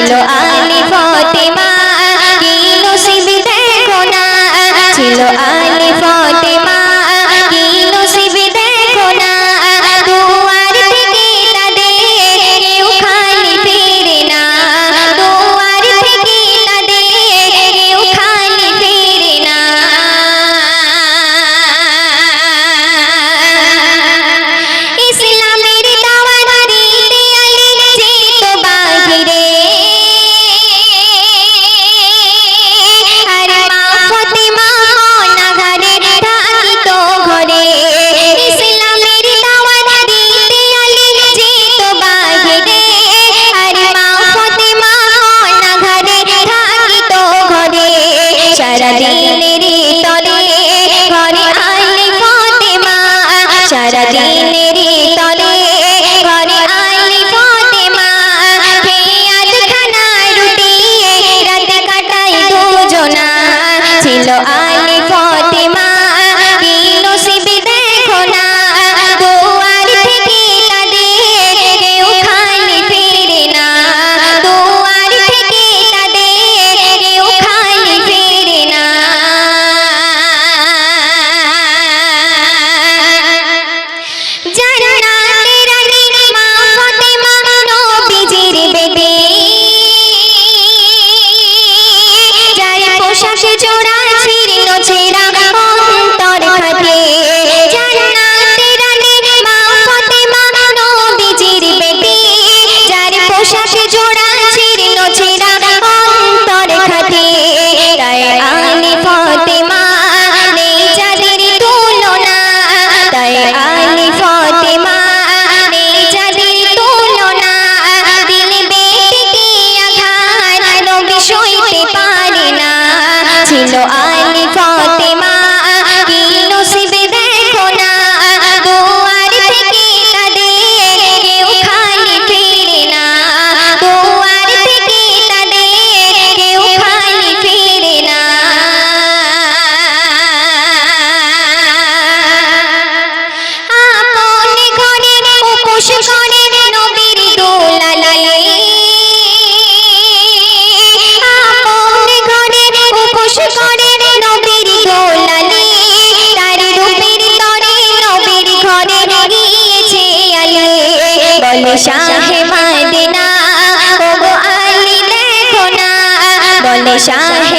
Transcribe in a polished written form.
ছিল আলী ফাতেমা কি নসিব দেখো না ছিল আলী ফাতেমা কি নসিব দেখো না দুয়ার থেকে তাদের কেউ খালি ফিরে না দুয়ার থেকে তাদের কেউ খালি ফিরে না ইসলামের দাওয়াত দিতে আলী যেত বাহিরে আর মা ফাতেমা অনাঘারে থাকিত ঘরে ইসলামের দাওয়াত দিতে আলী যেত বাহিরে আর মা ফাতেমা অনাঘারে থাকিত ঘরে সারাদিনের তরে ঘরে আলী ফাতেমা সারাদিনের তরে ঘরে আলী ফাতেমা খেয়াল খানা রুটি রাত কাটাই দুজনা ছিল আলী ফাতেমা কি নসিব দেখো না দুয়ার থেকে তাদের কেউ খালি ফিরে না দুয়ার থেকে তাদের কেউ খালি ফিরে না জান্নাতের রানী মা ফাতেমা নবীজির বেটি যার পোশাক জোড়া ছিন্ন ছেঁড়া অন্তর খাটে জান্নাতের রানী মা ফাতেমা নবীজির বেটি যার পোশাক জোড়া ছিন্ন ছেঁড়া অন্তর খাটে তাই আলী ফাতেমা নেই যাদের তুলনা তাই আলী ফাতেমা নেই যাদের তুলনা দিল বেটিকে আঘাত নবী সইতে পারে না ছিল আলী ফাতেমা কি নসিব দেখো না দুয়ার থেকে তাদের কেউ খালি ফিরে না দুয়ার থেকে তাদের কেউ খালি ফিরে না আপন ঘরে উপোস করে নবীর দোলালে আপন ঘরে উপোস করে নবীর দোলালে তার রূপের তরে নবীর ঘরে গিয়েছে আলী বলে শাহে মদিনা ওগো আলী দেখো না বলে শাহে